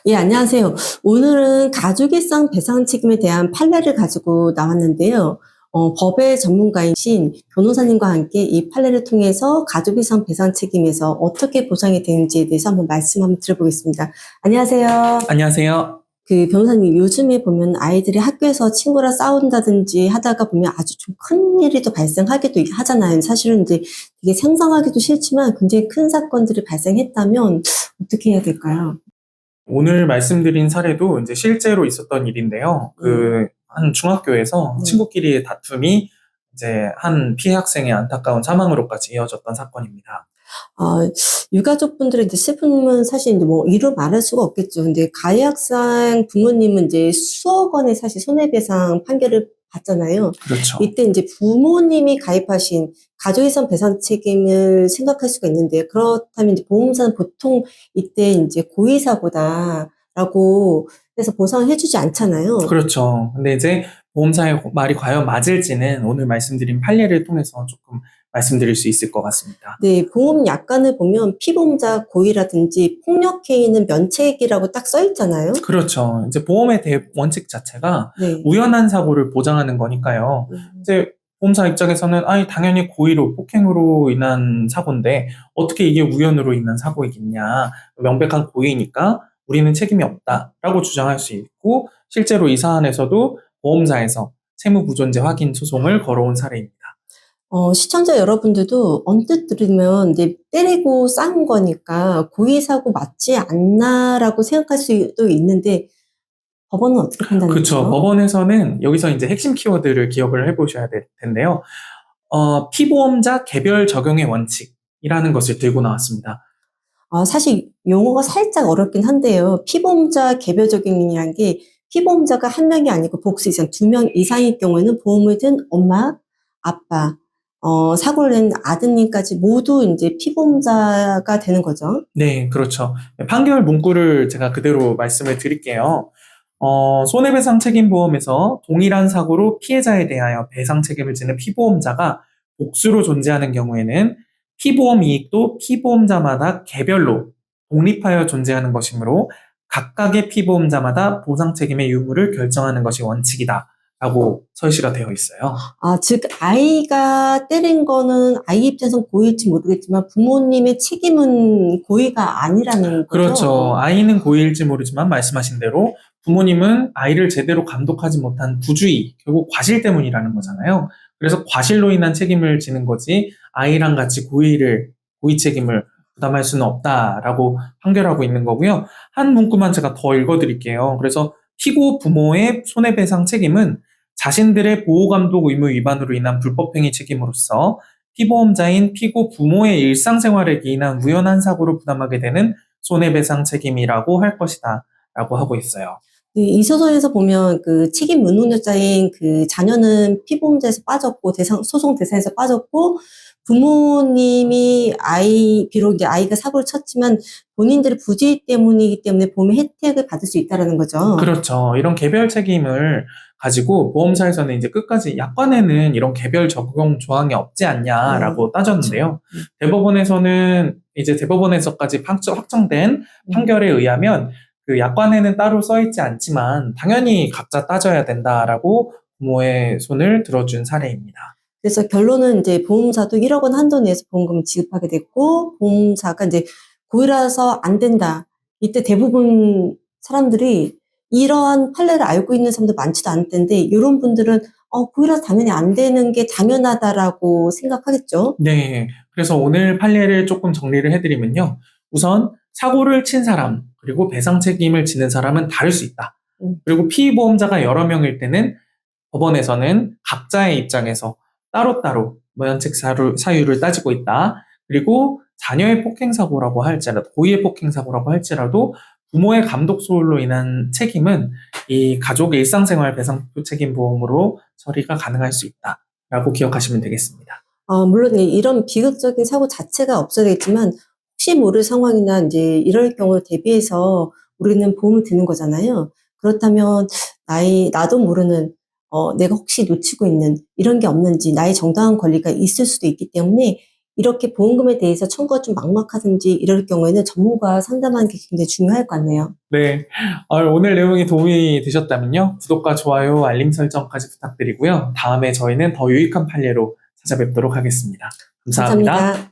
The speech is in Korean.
예, 안녕하세요. 오늘은 가족일상 배상 책임에 대한 판례를 가지고 나왔는데요. 법의 전문가이신 변호사님과 함께 이 판례를 통해서 가족일상 배상 책임에서 어떻게 보상이 되는지에 대해서 한번 말씀 한번 들어보겠습니다. 안녕하세요. 안녕하세요. 그 변호사님, 요즘에 보면 아이들이 학교에서 친구랑 싸운다든지 하다가 보면 아주 좀 큰일이 또 발생하기도 하잖아요. 사실은 이제 이게 상상하기도 싫지만 굉장히 큰 사건들이 발생했다면 어떻게 해야 될까요? 오늘 말씀드린 사례도 이제 실제로 있었던 일인데요. 네. 한 중학교에서 네. 친구끼리의 다툼이 이제 한 피해 학생의 안타까운 사망으로까지 이어졌던 사건입니다. 아, 유가족분들의 이제 슬픔은 사실 이제 뭐 이루 말할 수가 없겠죠. 근데 가해 학생 부모님은 이제 수억 원의 사실 손해배상 판결을 받잖아요. 그렇죠. 이때 이제 부모님이 가입하신 가족이상 배상 책임을 생각할 수가 있는데, 그렇다면 이제 보험사는 보통 이때 이제 고의사고다라고 해서 보상을 해주지 않잖아요. 그렇죠. 근데 이제 보험사의 말이 과연 맞을지는 오늘 말씀드린 판례를 통해서 조금 말씀드릴 수 있을 것 같습니다. 네, 보험 약관을 보면 피보험자 고의라든지 폭력행위는 면책이라고 딱 써 있잖아요. 그렇죠. 이제 보험의 원칙 자체가 네. 우연한 사고를 보장하는 거니까요. 음. 이제 보험사 입장에서는 아니 당연히 고의로 폭행으로 인한 사고인데 어떻게 이게 우연으로 인한 사고이겠냐. 명백한 고의니까 우리는 책임이 없다라고 주장할 수 있고 실제로 이 사안에서도 보험사에서 채무부존재 확인 소송을 걸어온 사례입니다. 시청자 여러분들도 언뜻 들으면 이제 때리고 싸운 거니까 고의사고 맞지 않나라고 생각할 수도 있는데 법원은 어떻게 그렇죠. 판단했죠? 법원에서는 여기서 이제 핵심 키워드를 기억을 해보셔야 될 텐데요. 피보험자 개별 적용의 원칙이라는 것을 들고 나왔습니다. 사실 용어가 살짝 어렵긴 한데요. 피보험자 개별 적용이라는 게 피보험자가 한 명이 아니고 복수 이상 두 명 이상일 경우에는 보험을 든 엄마, 아빠, 사고를 낸 아드님까지 모두 이제 피보험자가 되는 거죠. 네, 그렇죠. 판결 문구를 제가 그대로 말씀을 드릴게요. 손해배상 책임보험에서 동일한 사고로 피해자에 대하여 배상 책임을 지는 피보험자가 복수로 존재하는 경우에는 피보험 이익도 피보험자마다 개별로 독립하여 존재하는 것이므로 각각의 피보험자마다 보상 책임의 유무를 결정하는 것이 원칙이다. 라고 설시가 되어 있어요. 즉 아이가 때린 거는 아이 입장에선 고의일지 모르겠지만 부모님의 책임은 고의가 아니라는 그렇죠. 거죠? 아이는 고의일지 모르지만 말씀하신 대로 부모님은 아이를 제대로 감독하지 못한 부주의, 결국 과실 때문이라는 거잖아요. 그래서 과실로 인한 책임을 지는 거지 아이랑 같이 고의 책임을 부담할 수는 없다라고 판결하고 있는 거고요. 한 문구만 제가 더 읽어드릴게요. 그래서 피고 부모의 손해배상 책임은 자신들의 보호감독 의무 위반으로 인한 불법행위 책임으로서 피보험자인 피고 부모의 일상생활에 기인한 우연한 사고로 부담하게 되는 손해배상 책임이라고 할 것이다. 라고 하고 있어요. 네, 이 소설에서 보면 그 책임 의무자인 그 자녀는 피보험자에서 빠졌고 소송 대상에서 빠졌고 부모님이 비록 이제 아이가 사고를 쳤지만 본인들의 부주의 때문이기 때문에 보험의 혜택을 받을 수 있다라는 거죠. 그렇죠. 이런 개별 책임을 가지고 보험사에서는 이제 끝까지 약관에는 이런 개별 적용 조항이 없지 네, 않냐라고 그렇죠. 따졌는데요. 대법원에서는 이제 대법원에서까지 확정된 판결에 의하면 그 약관에는 따로 써 있지 않지만 당연히 각자 따져야 된다라고 부모의 손을 들어준 사례입니다. 그래서 결론은 이제 보험사도 1억 원 한도 내에서 보험금을 지급하게 됐고, 보험사가 이제 고의라서 안 된다. 이때 대부분 사람들이 이러한 판례를 알고 있는 사람도 많지도 않을 텐데, 이런 분들은 고의라서 당연히 안 되는 게 당연하다라고 생각하겠죠. 네. 그래서 오늘 판례를 조금 정리를 해드리면요. 우선 사고를 친 사람, 그리고 배상 책임을 지는 사람은 다를 수 있다. 음. 그리고 피보험자가 여러 명일 때는 법원에서는 각자의 입장에서 따로따로 면책 사유를 따지고 있다. 그리고 자녀의 폭행사고라고 할지라도, 고의의 폭행사고라고 할지라도 부모의 감독 소홀로 인한 책임은 이 가족의 일상생활 배상 책임 보험으로 처리가 가능할 수 있다라고 기억하시면 되겠습니다. 물론 이런 비극적인 사고 자체가 없어야겠지만, 혹시 모를 상황이나 이제 이럴 경우를 대비해서 우리는 보험을 드는 거잖아요. 그렇다면 나도 모르는 내가 혹시 놓치고 있는 이런 게 없는지 나의 정당한 권리가 있을 수도 있기 때문에 이렇게 보험금에 대해서 청구가 좀 막막하든지 이럴 경우에는 전문가 상담하는 게 굉장히 중요할 것 같네요. 네. 오늘 내용이 도움이 되셨다면요. 구독과 좋아요, 알림 설정까지 부탁드리고요. 다음에 저희는 더 유익한 판례로 찾아뵙도록 하겠습니다. 감사합니다. 감사합니다.